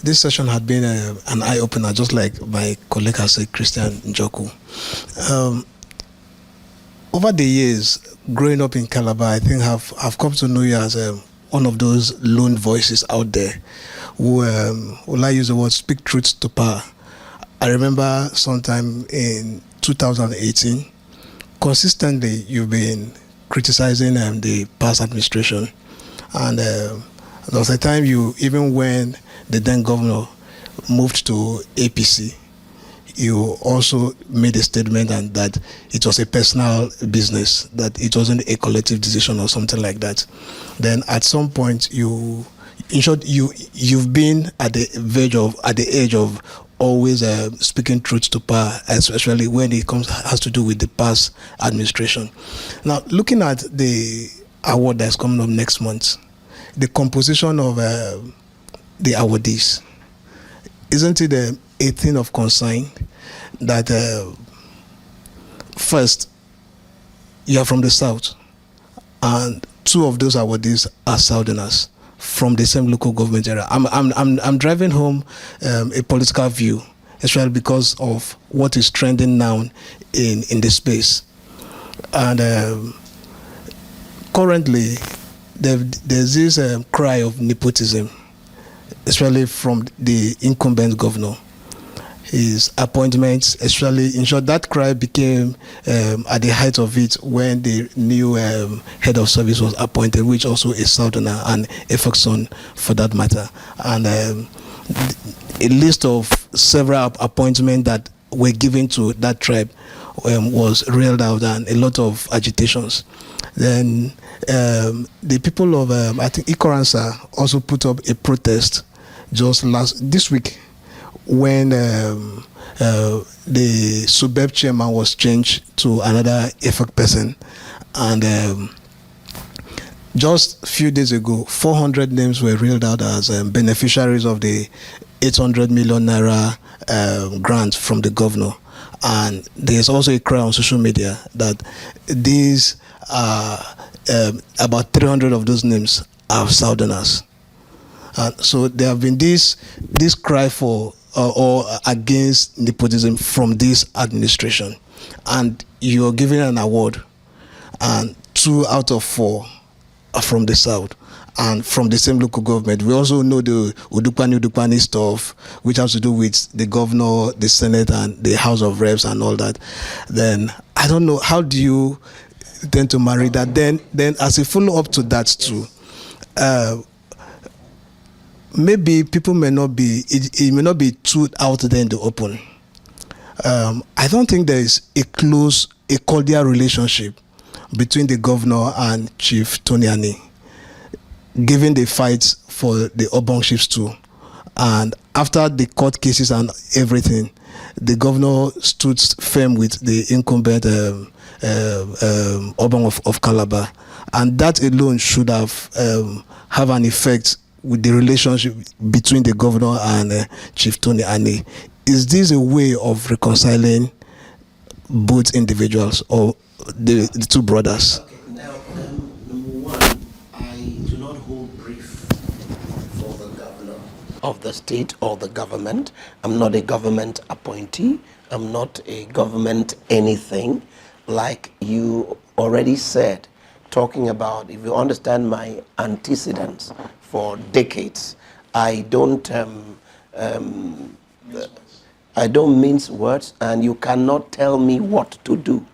This session had been an eye-opener, just like my colleague has said, Christian Njoku. Over the years, growing up in Calabar, I think I've come to know you as one of those lone voices out there who, will I use the word, speak truth to power. I remember sometime in 2018, consistently you've been criticizing the past administration, and there was a time you, even when the then governor moved to APC, you also made a statement and that it was a personal business, that it wasn't a collective decision or something like that. Then at some point, in short, you've been at the edge of always speaking truth to power, especially when it has to do with the past administration. Now, looking at the award that's coming up next month, the composition of the awardees, isn't it a thing of concern that first, you are from the south, and two of those awardees are southerners from the same local government area. I'm driving home a political view, especially because of what is trending now in the space. And currently, there's this cry of nepotism, especially from the incumbent governor. His appointments, especially, in short, that cry became at the height of it when the new head of service was appointed, which also is southerner and a Foxon for that matter. And a list of several appointments that were given to that tribe was reeled out, and a lot of agitations. Then the people of, I think, Ikoransa also put up a protest just this week, when the Subeb chairman was changed to another effect person. And just a few days ago, 400 names were reeled out as beneficiaries of the 800 million naira grant from the governor. And there's also a cry on social media that these about 300 of those names are southerners. So there have been this cry for or against nepotism from this administration, and you're giving an award, and 2 out of 4 are from the south and from the same local government. We also know the Udupani stuff, which has to do with the governor, the Senate, and the House of Reps and all that. Then I don't know, how do you tend to marry that? Then as a follow-up to that too, maybe people may not be, it may not be too out there in the open. I don't think there is a cordial relationship between the governor and Chief Tony Ani, given the fights for the Obong chiefs too. And after the court cases and everything, the governor stood firm with the incumbent Obong of Calabar. And that alone should have an effect with the relationship between the governor and Chief Tony Ani. Is this a way of reconciling both individuals or the two brothers? Okay, now, number one, I do not hold brief for the governor of the state or the government. I'm not a government appointee. I'm not a government anything. Like you already said, talking about, if you understand my antecedents for decades, I don't mince words, and you cannot tell me what to do.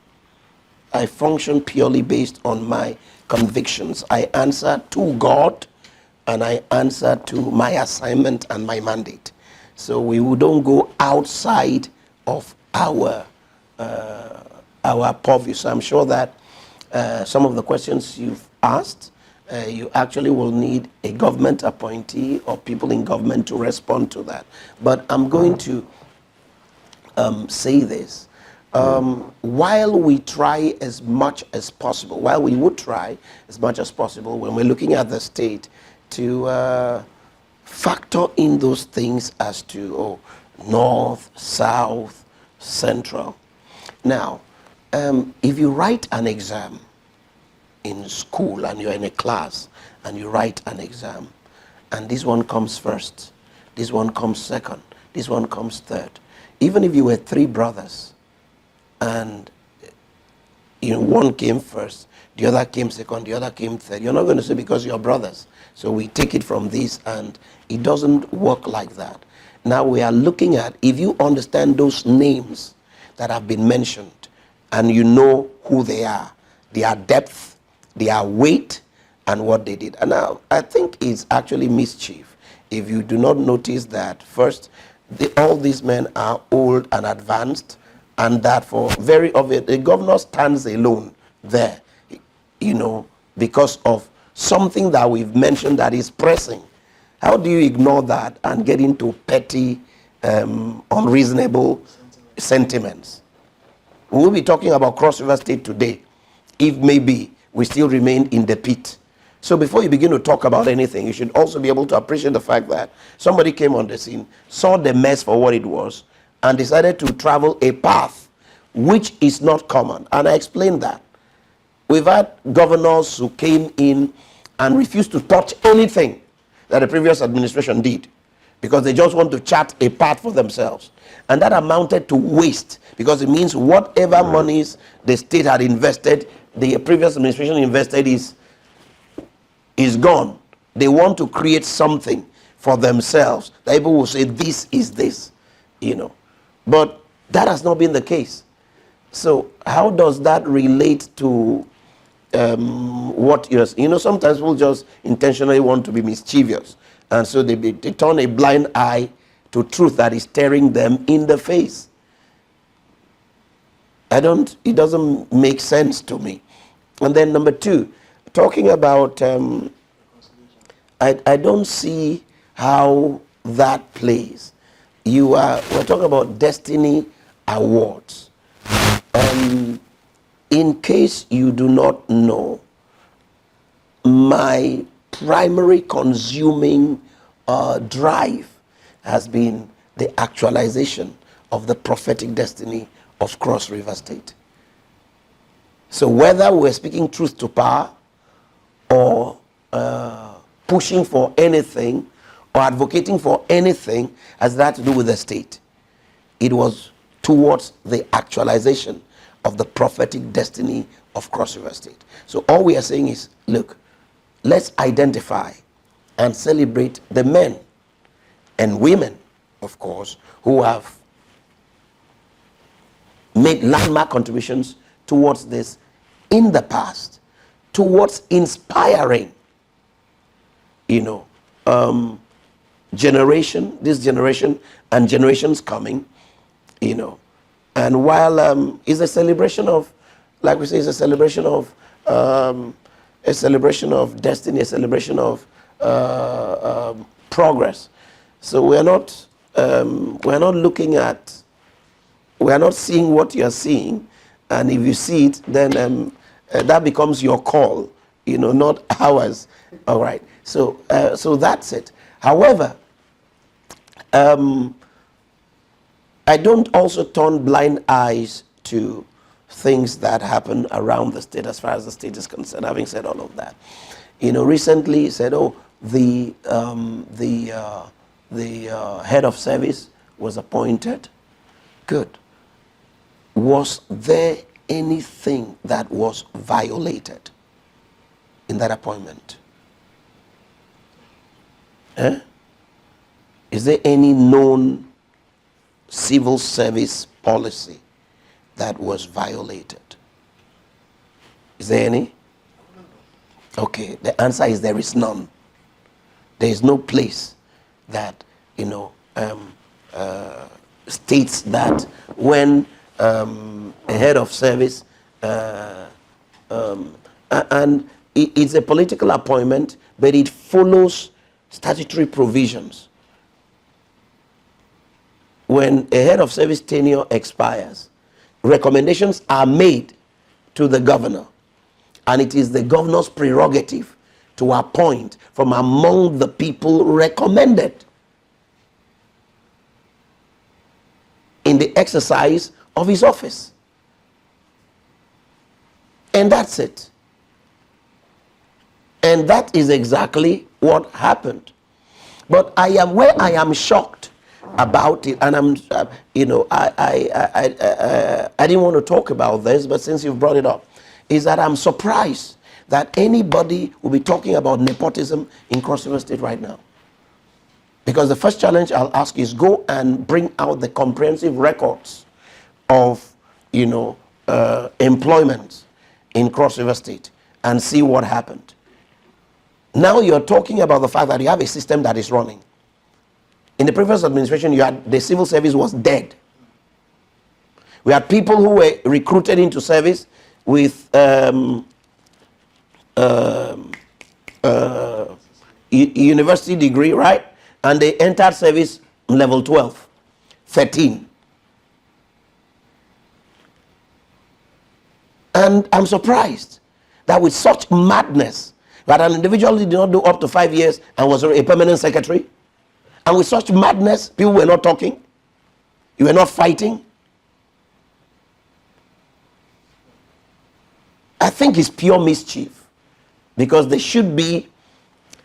I function purely based on my convictions. I answer to God, and I answer to my assignment and my mandate. So we don't go outside of our purview. So I'm sure that some of the questions you've asked, you actually will need a government appointee or people in government to respond to that. But I'm going to say this. While we try as much as possible, while we would try as much as possible when we're looking at the state to factor in those things as to north, south, central. Now, if you write an exam in school and you're in a class and you write an exam and this one comes first, this one comes second, this one comes third. Even if you were three brothers and one came first, the other came second, the other came third, you're not going to say because you're brothers, so we take it from this, and it doesn't work like that. Now we are looking at, if you understand those names that have been mentioned and you know who they are, their depth, their weight, and what they did. And now I think it's actually mischief if you do not notice that first, all these men are old and advanced, and that for very obvious, the governor stands alone there, because of something that we've mentioned that is pressing. How do you ignore that and get into petty, unreasonable sentiments? We'll be talking about Cross River State today, if maybe we still remain in the pit. So before you begin to talk about anything, you should also be able to appreciate the fact that somebody came on the scene, saw the mess for what it was, and decided to travel a path which is not common. And I explained that. We've had governors who came in and refused to touch anything that the previous administration did because they just want to chart a path for themselves. And that amounted to waste, because it means whatever monies the state had invested, the previous administration invested is gone. They want to create something for themselves that people will say, this is this, But that has not been the case. So how does that relate to what you're, sometimes people just intentionally want to be mischievous. And so they turn a blind eye to truth that is staring them in the face. It doesn't make sense to me. And then number two, talking about, I don't see how that plays. We're talking about Destiny Awards. In case you do not know, my primary consuming drive has been the actualization of the prophetic destiny of Cross River State. So whether we're speaking truth to power or pushing for anything or advocating for anything has that to do with the state, it was towards the actualization of the prophetic destiny of Cross River State. So all we are saying is, look, let's identify and celebrate the men and women, of course, who have made landmark contributions towards this in the past, towards inspiring, this generation and generations coming, And while it's a celebration of, like we say, it's a celebration of destiny, a celebration of progress. So we're not seeing what you're seeing, and if you see it, then that becomes your call, not ours. All right. So that's it. However, I don't also turn blind eyes to things that happen around the state as far as the state is concerned. Having said all of that, recently he said, the head of service was appointed. Good. Was there anything that was violated in that appointment? Is there any known civil service policy that was violated? Is there any? Okay, the answer is there is none. There is no place that states that when a head of service and it's a political appointment, but it follows statutory provisions. When a head of service tenure expires, recommendations are made to the governor, and it is the governor's prerogative to appoint from among the people recommended in the exercise of his office. And that's it. And that is exactly what happened. But I am where I am shocked about it, and I'm, I didn't want to talk about this, but since you've brought it up, is that I'm surprised that anybody will be talking about nepotism in Cross River State right now. Because the first challenge I'll ask is go and bring out the comprehensive records of, employment in Cross River State and see what happened. Now you're talking about the fact that you have a system that is running. In the previous administration, the civil service was dead. We had people who were recruited into service with university degree, right? And they entered service level 12, 13. And I'm surprised that with such madness, that an individual did not do up to 5 years and was a permanent secretary, and with such madness, people were not talking, you were not fighting. I think it's pure mischief, because there should be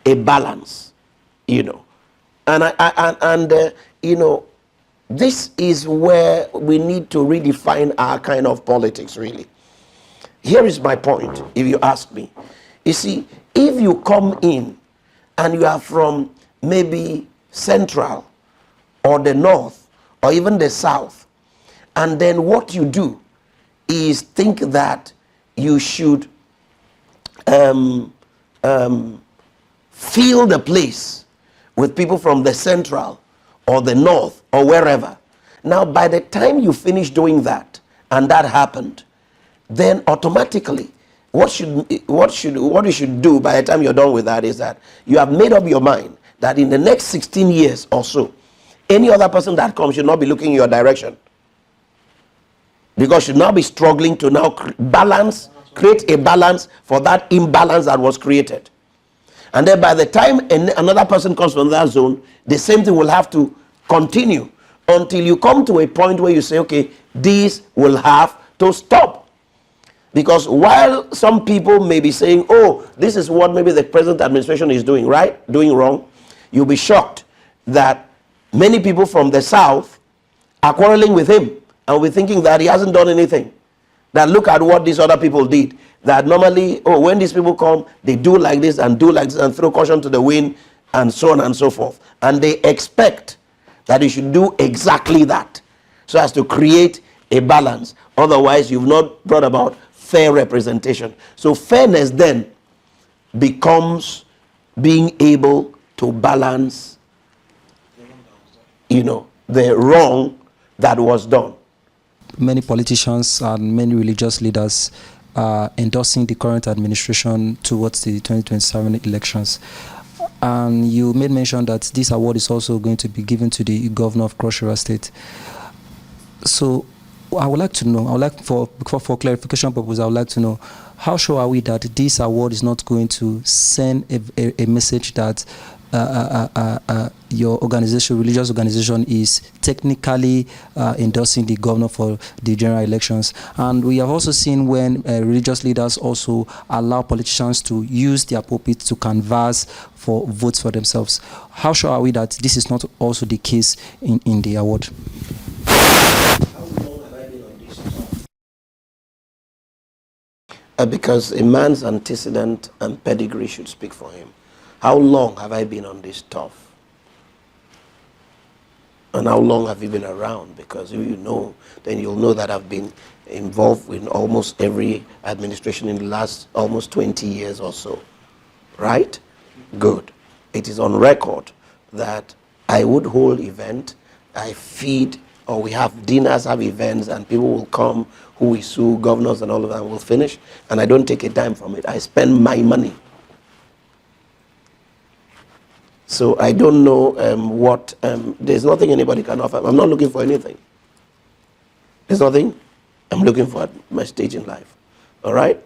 a balance, And this is where we need to redefine our kind of politics, really. Here is my point, if you ask me. You see, if you come in and you are from maybe Central or the North or even the South, and then what you do is think that you should fill the place with people from the Central or the North or wherever. Now, by the time you finish doing that, and that happened, then automatically, what you should do by the time you're done with that is that you have made up your mind that in the next 16 years or so, any other person that comes should not be looking in your direction, because should now be struggling to now create a balance for that imbalance that was created. And then by the time another person comes from that zone, the same thing will have to continue until you come to a point where you say, okay, this will have to stop. Because while some people may be saying, oh, this is what maybe the present administration is doing right, doing wrong, you'll be shocked that many people from the South are quarreling with him and we're thinking that he hasn't done anything. That look at what these other people did. That normally, when these people come, they do like this and do like this and throw caution to the wind and so on and so forth. And they expect that you should do exactly that so as to create a balance. Otherwise, you've not brought about fair representation. So fairness then becomes being able to balance, the wrong that was done. Many politicians and many religious leaders are endorsing the current administration towards the 2027 elections. And you made mention that this award is also going to be given to the governor of Cross River State. So I would like to know, for clarification purposes, I would like to know, how sure are we that this award is not going to send a message that your organization, religious organization, is technically endorsing the governor for the general elections? And we have also seen when religious leaders also allow politicians to use their pulpit to canvass for votes for themselves. How sure are we that this is not also the case in the award? Because a man's antecedent and pedigree should speak for him. How long have I been on this turf? And how long have you been around? Because if you know, then you'll know that I've been involved in almost every administration in the last almost 20 years or so. Right? Good. It is on record that I would hold event, I feed, or we have dinners, have events, and people will come who we sue, governors and all of that, will finish, and I don't take a dime from it. I spend my money. So I don't know there's nothing anybody can offer. I'm not looking for anything. There's nothing I'm looking for at my stage in life. All right?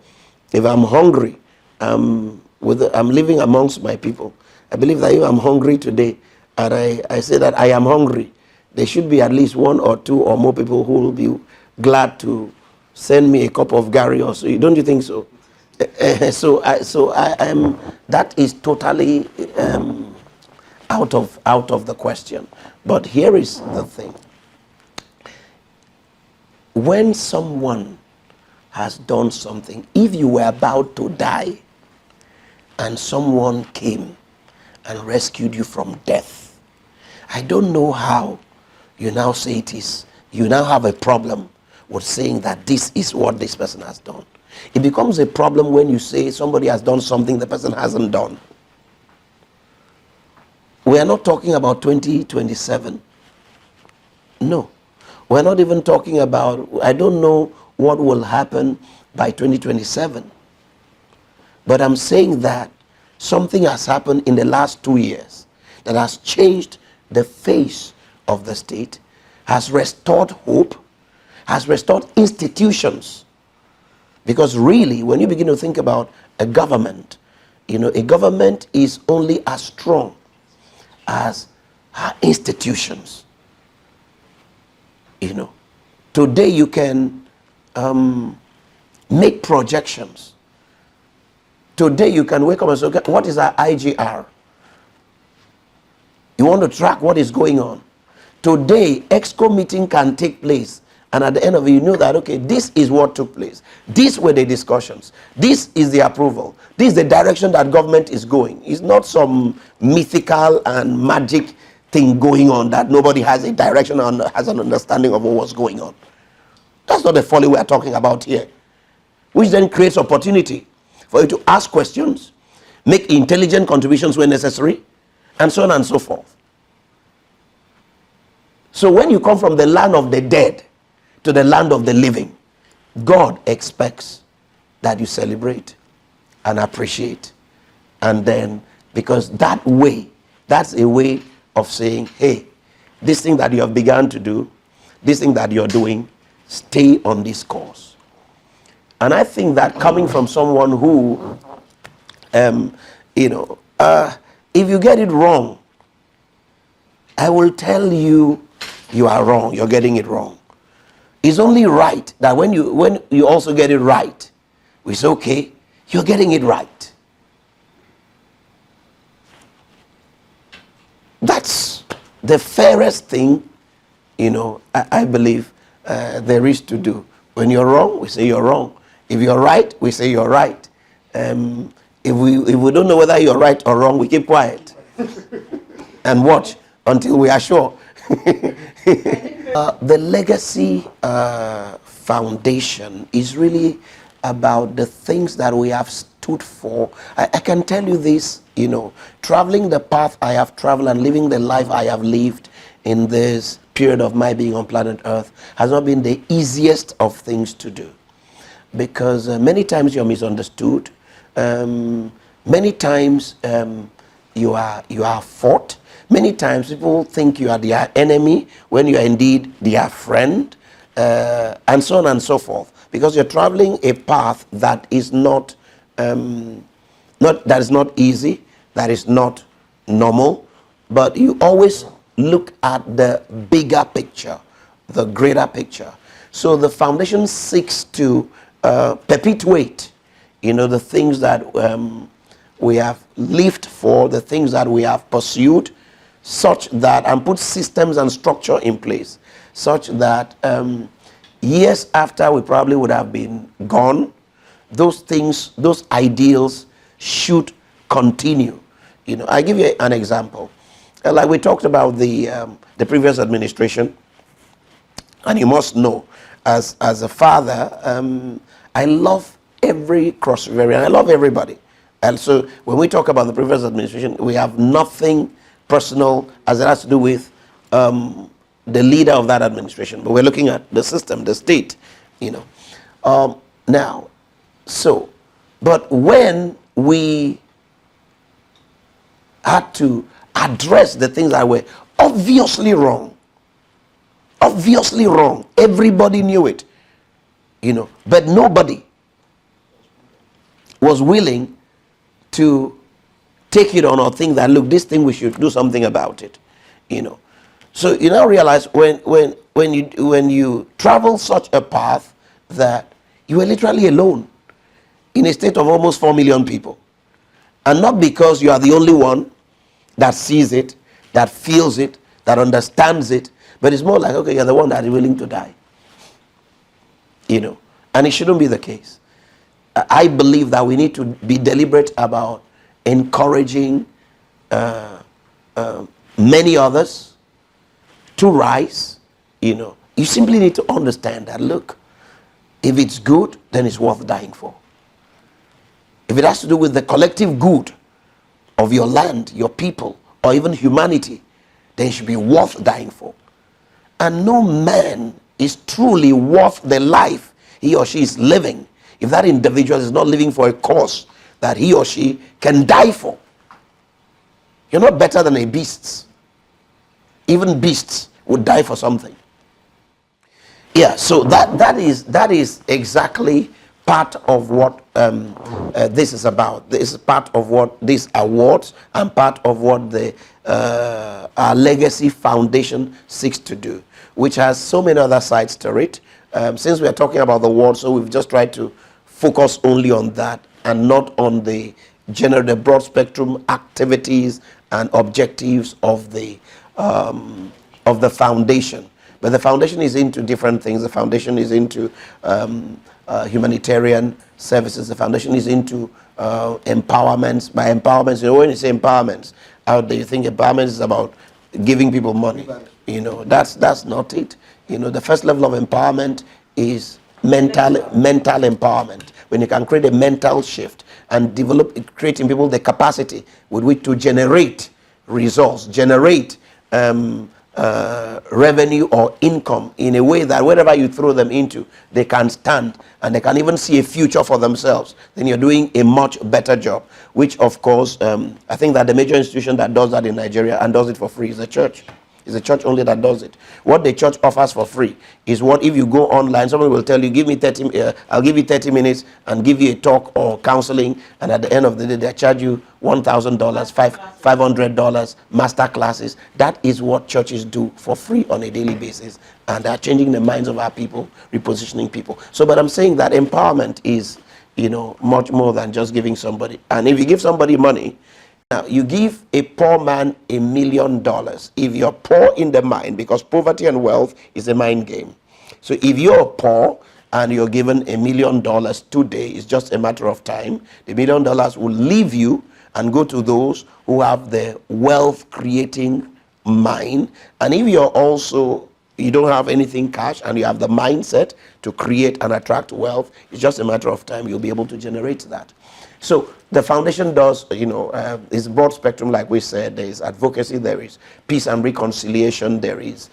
If I'm hungry, I'm living amongst my people. I believe that if I'm hungry today, and I say that I am hungry, there should be at least one or two or more people who will be glad to send me a cup of Gary or so. Don't you think so? So I am. That is totally out of the question. But here is the thing. When someone has done something, if you were about to die and someone came and rescued you from death, I don't know how you now say it is. You now have a problem with saying that this is what this person has done. It becomes a problem when you say somebody has done something the person hasn't done. We are not talking about 2027. No. We're not even talking about, I don't know what will happen by 2027. But I'm saying that something has happened in the last 2 years that has changed the face of the state, has restored hope, has restored institutions. Because really, when you begin to think about a government, a government is only as strong as her institutions. Today you can make projections. Today you can wake up and say, okay, what is our IGR? You want to track what is going on. Today, EXCO meeting can take place, and at the end of it, you know that, okay, this is what took place. These were the discussions. This is the approval. This is the direction that government is going. It's not some mythical and magic thing going on that nobody has a direction and has an understanding of what's going on. That's not the folly we are talking about here. Which then creates opportunity for you to ask questions, make intelligent contributions when necessary, and so on and so forth. So when you come from the land of the dead to the land of the living, God expects that you celebrate and appreciate. And then, because that's a way of saying, hey, this thing that you have begun to do, this thing that you're doing, stay on this course. And I think that coming from someone who, if you get it wrong, I will tell you, you are wrong, you're getting it wrong. It's only right that when you also get it right, we say, okay, you're getting it right. That's the fairest thing, I believe there is to do. When you're wrong, we say you're wrong. If you're right, we say you're right. If we don't know whether you're right or wrong, we keep quiet and watch until we are sure. The legacy foundation is really about the things that we have stood for. I can tell you this, traveling the path I have traveled and living the life I have lived in this period of my being on planet Earth has not been the easiest of things to do. Because many times you're misunderstood. Many times you are fought. Many times people think you are their enemy when you are indeed their friend, and so on and so forth. Because you're traveling a path that is not easy, that is not normal, but you always look at the bigger picture, the greater picture. So the foundation seeks to perpetuate, the things that we have lived for, the things that we have pursued, such that, and put systems and structure in place, such that years after we probably would have been gone, those things, those ideals should continue. I give you an example. Like we talked about the previous administration, and you must know, as a father, I love every Cross Riverian. I love everybody. And so when we talk about the previous administration, we have nothing personal as it has to do with the leader of that administration. But we're looking at the system, the state, now, so, but when we had to address the things that were obviously wrong, everybody knew it, but nobody was willing to take it on or think that, look, this thing, we should do something about it, So you now realize when you travel such a path that you are literally alone in a state of almost 4 million people. And not because you are the only one, that sees it, that feels it, that understands it, but it's more like, okay, you're the one that is willing to die. You know, and it shouldn't be the case. I believe that we need to be deliberate about encouraging many others to rise. You know, you simply need to understand that, look, if it's good, then it's worth dying for. If it has to do with the collective good of your land, your people, or even humanity, then it should be worth dying for. And no man is truly worth the life he or she is living if that individual is not living for a cause that he or she can die for. You're not better than a beast. Even beasts would die for something. Yeah, so that is exactly part of what this is about. This is part of what these awards and part of what the our Legacy Foundation seeks to do, which has so many other sides to it. Since we are talking about the award, so we've just tried to focus only on that and not on the general, the broad spectrum activities and objectives of the foundation. But the foundation is into different things. The foundation is into humanitarian services. The foundation is into empowerments. By empowerments, you know, when you say empowerments, out there you think empowerment is about giving people money. You know, that's not it. You know, the first level of empowerment is mental empowerment. When you can create a mental shift and develop, creating people the capacity with which to generate results, generate revenue or income in a way that wherever you throw them into, they can stand and they can even see a future for themselves, then you're doing a much better job. Which, of course, I think that the major institution that does that in Nigeria and does it for free is the church. It's the church only that does it. What the church offers for free is what, if you go online, someone will tell you, give me 30, I'll give you 30 minutes and give you a talk or counseling, and at the end of the day, they charge you $1,000, $500 master classes. That is what churches do for free on a daily basis, and they're changing the minds of our people, repositioning people. So, but I'm saying that empowerment is, you know, much more than just giving somebody. And if you give somebody money, now, you give a poor man $1 million if you're poor in the mind, because poverty and wealth is a mind game. So if you're poor and you're given $1 million today, it's just a matter of time. The $1 million will leave you and go to those who have the wealth creating mind. And if you're also, you don't have anything cash and you have the mindset to create and attract wealth, it's just a matter of time you'll be able to generate that. So the foundation does, you know, is broad spectrum, like we said. There is advocacy, there is peace and reconciliation, there is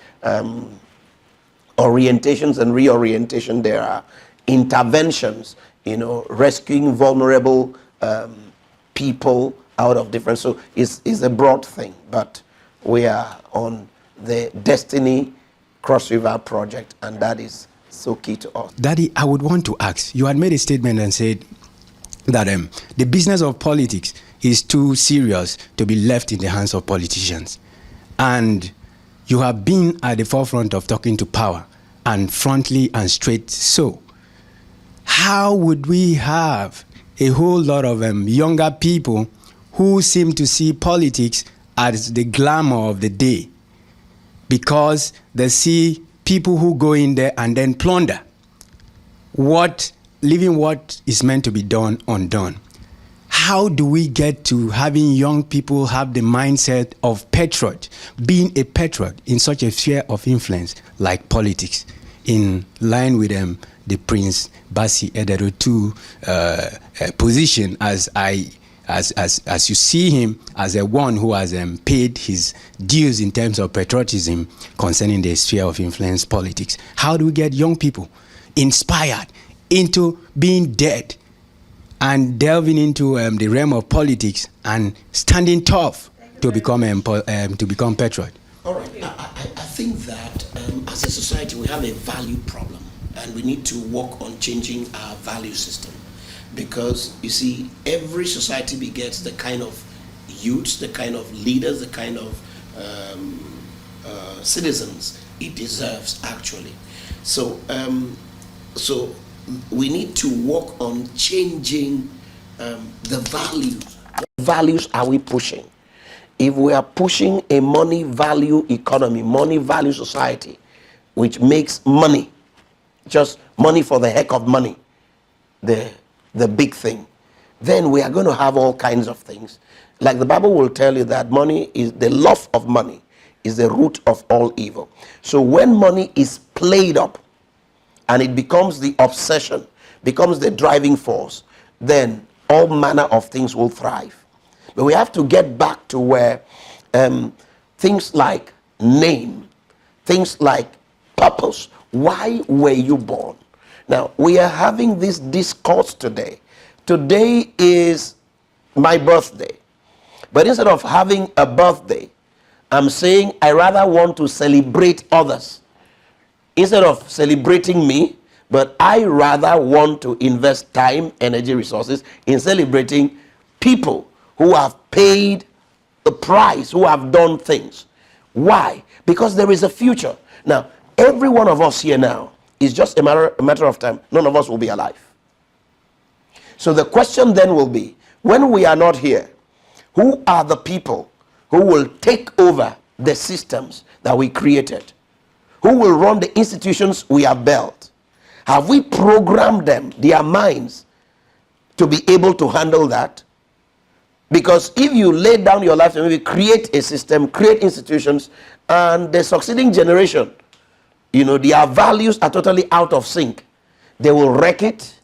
orientations and reorientation, there are interventions, you know, rescuing vulnerable people out of different. So it's a broad thing, but we are on the Destiny Cross River project, and that is so key to us. Daddy, I would want to ask, you had made a statement and said that the business of politics is too serious to be left in the hands of politicians. And you have been at the forefront of talking to power, and frontly and straight so. How would we have a whole lot of younger people who seem to see politics as the glamour of the day, because they see people who go in there and then plunder leaving what is meant to be done undone? How do we get to having young people have the mindset of patriot, being a patriot in such a sphere of influence like politics, in line with the Prince Basi Ederotu position, as you see him as a one who has paid his dues in terms of patriotism concerning the sphere of influence politics? How do we get young people inspired into being dead and delving into the realm of politics and standing tough to become patriot? All right, I think that as a society we have a value problem, and we need to work on changing our value system, because you see, every society begets the kind of youths, the kind of leaders, the kind of citizens it deserves, actually. So we need to work on changing the values. What values are we pushing? if we are pushing a money value economy, money value society, which makes money, just money for the heck of money, the big thing, then we are going to have all kinds of things. Like the Bible will tell you that money is, the love of money is the root of all evil. So when money is played up and it becomes the obsession, becomes the driving force, then all manner of things will thrive. But we have to get back to where things like name, things like purpose, why were you born? Now, we are having this discourse today. Today is my birthday. But instead of having a birthday, I'm saying I rather want to celebrate others. Instead of celebrating me, but I rather want to invest time, energy, resources in celebrating people who have paid the price, who have done things. Why? Because there is a future. Now, every one of us here now is just a matter of time. None of us will be alive. So the question then will be, when we are not here, who are the people who will take over the systems that we created? Who will run the institutions we have built? Have we programmed them, their minds, to be able to handle that? Because if you lay down your life and maybe create a system, create institutions, and the succeeding generation, you know, their values are totally out of sync, they will wreck it.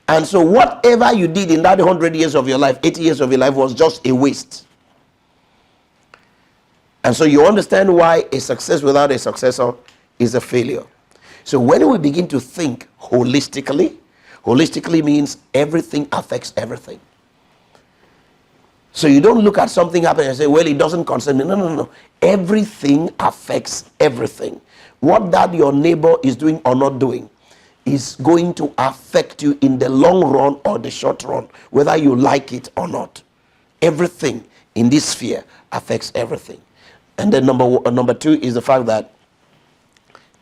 And so whatever you did in that 100 years of your life, 80 years of your life was just a waste. And so you understand why a success without a successor is a failure. So when we begin to think holistically, holistically means everything affects everything. So you don't look at something happen and say, well, it doesn't concern me. No, no, no. Everything affects everything. What that your neighbor is doing or not doing is going to affect you in the long run or the short run, whether you like it or not. Everything in this sphere affects everything. And then number two is the fact that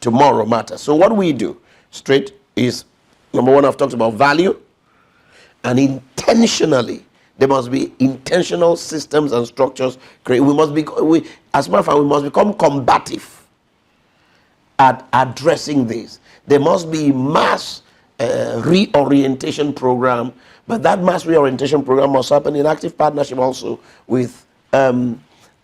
tomorrow matters. So what we do straight is, number one, I've talked about value, and intentionally, there must be intentional systems and structures created. As a matter of fact, we must become combative at addressing this. There must be mass reorientation program, but that mass reorientation program must happen in active partnership also with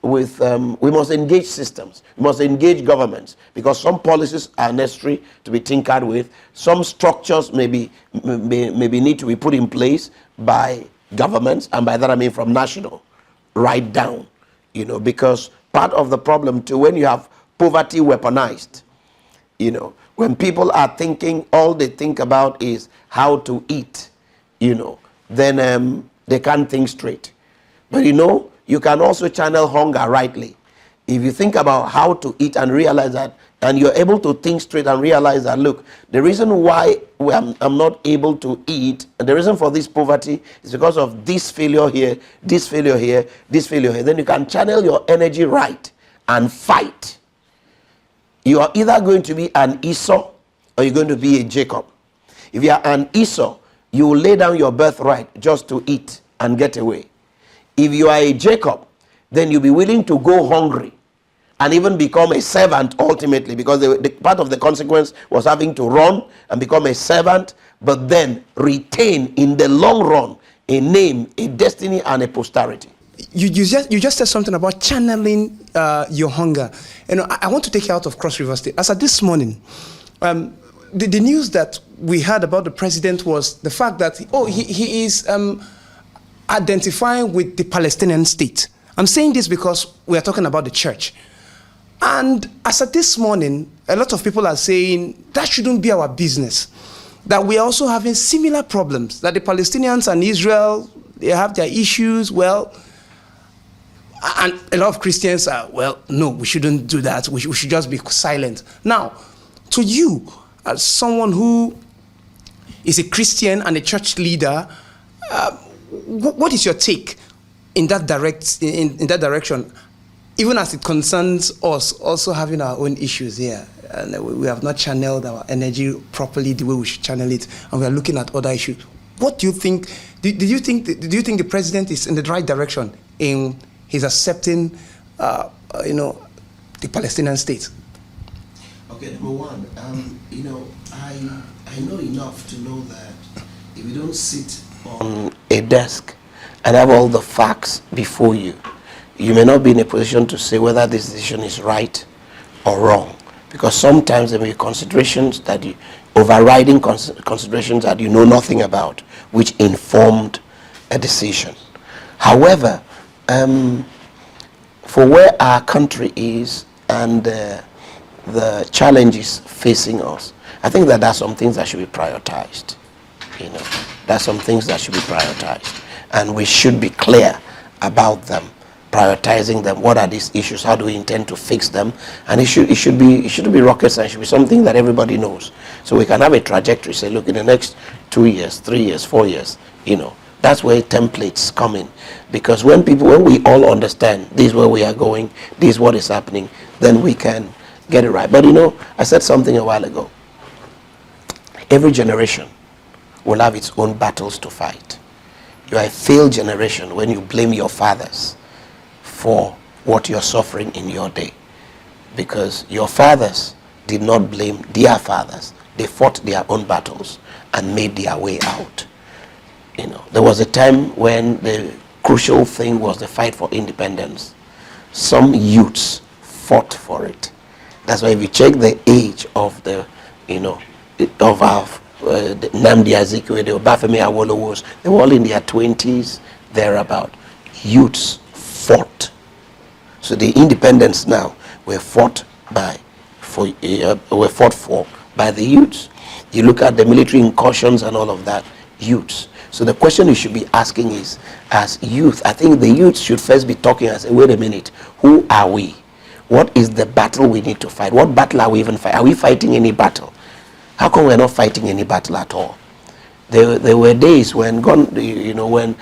we must engage systems, we must engage governments, because some policies are necessary to be tinkered with. Some structures maybe need to be put in place by governments, and by that I mean from national right down, you know, because part of the problem too, when you have poverty weaponized, you know, when people are thinking, all they think about is how to eat, you know, then they can't think straight. But you know, you can also channel hunger rightly. If you think about how to eat and realize that, and you're able to think straight and realize that, look, the reason why I'm not able to eat, and the reason for this poverty is because of this failure here, this failure here, this failure here. Then you can channel your energy right and fight. You are either going to be an Esau or you're going to be a Jacob. If you are an Esau, you will lay down your birthright just to eat and get away. If you are a Jacob, then you'll be willing to go hungry and even become a servant ultimately, because the part of the consequence was having to run and become a servant, but then retain in the long run a name, a destiny, and a posterity. You just said something about channeling your hunger. You know, I want to take you out of Cross River State. As of this morning, the news that we heard about the president was the fact that he is identifying with the Palestinian state. I'm saying this because we are talking about the church. And as of this morning, a lot of people are saying that shouldn't be our business. That we are also having similar problems, that the Palestinians and Israel, they have their issues. Well, and a lot of Christians are, well, no, we shouldn't do that. We should just be silent. Now, to you, as someone who is a Christian and a church leader, what is your take in that direction, even as it concerns us also having our own issues here, and we have not channeled our energy properly the way we should channel it, and we are looking at other issues? What do you think? Do you think the president is in the right direction in he's accepting, the Palestinian state? Okay, number one, I know enough to know that if you don't sit on a desk and have all the facts before you, you may not be in a position to say whether this decision is right or wrong. Because sometimes there may be considerations that overriding considerations that you know nothing about, which informed a decision. However, for where our country is and the challenges facing us, I think that there are some things that should be prioritized. There are some things that should be prioritized, and we should be clear about them, prioritizing them. What are these issues? How do we intend to fix them? And it shouldn't be rocket science. It should be something that everybody knows, so we can have a trajectory. Say, look, in the next 2 years, 3 years, 4 years, that's where templates come in. Because when we all understand this is where we are going, this is what is happening, then we can get it right. But I said something a while ago. Every generation will have its own battles to fight. You are a failed generation when you blame your fathers for what you're suffering in your day, because your fathers did not blame their fathers. They fought their own battles and made their way out. There was a time when the crucial thing was the fight for independence. Some youths fought for it. That's why if you check the age of the of our Nnamdi Azikiwe, the Obafemi Awolowos, they were all in their 20s, thereabout. Youths fought. So the independence now were fought for by the youths. You look at the military incursions and all of that, youths. So the question you should be asking is, as youth, I think the youth should first be talking and say, wait a minute, who are we? What is the battle we need to fight? What battle are we even fighting? Are we fighting any battle? How come we're not fighting any battle at all? There were days when when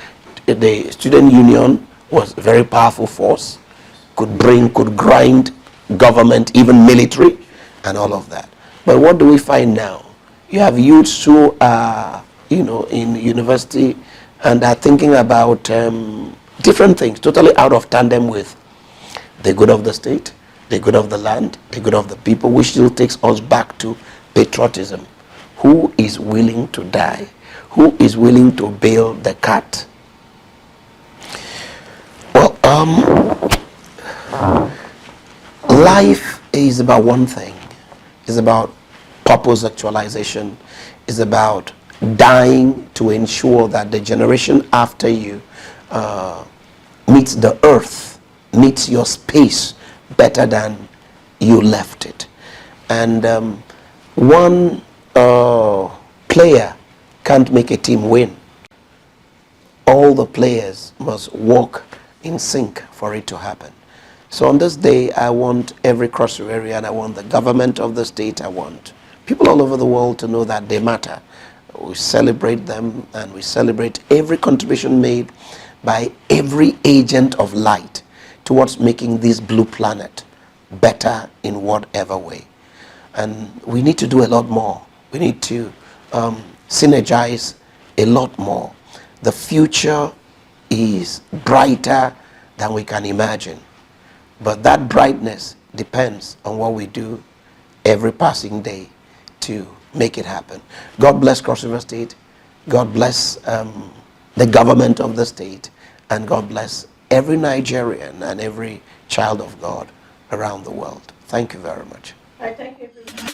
the student union was a very powerful force, could grind government, even military, and all of that. But what do we find now? You have youths who are, in university and are thinking about different things, totally out of tandem with the good of the state, the good of the land, the good of the people, which still takes us back to patriotism. Who is willing to die? Who is willing to bail the cat? Well, life is about one thing. It's about purpose actualization. It's about dying to ensure that the generation after you meets the earth, meets your space better than you left it. And one player can't make a team win. All the players must work in sync for it to happen. So on this day, I want every Cross River area, and I want the government of the state, I want people all over the world to know that they matter. We celebrate them, and we celebrate every contribution made by every agent of light towards making this blue planet better in whatever way. And we need to do a lot more. We need to synergize a lot more. The future is brighter than we can imagine. But that brightness depends on what we do every passing day to make it happen. God bless Cross River State. God bless the government of the state. And God bless every Nigerian and every child of God around the world. Thank you very much. I thank everyone.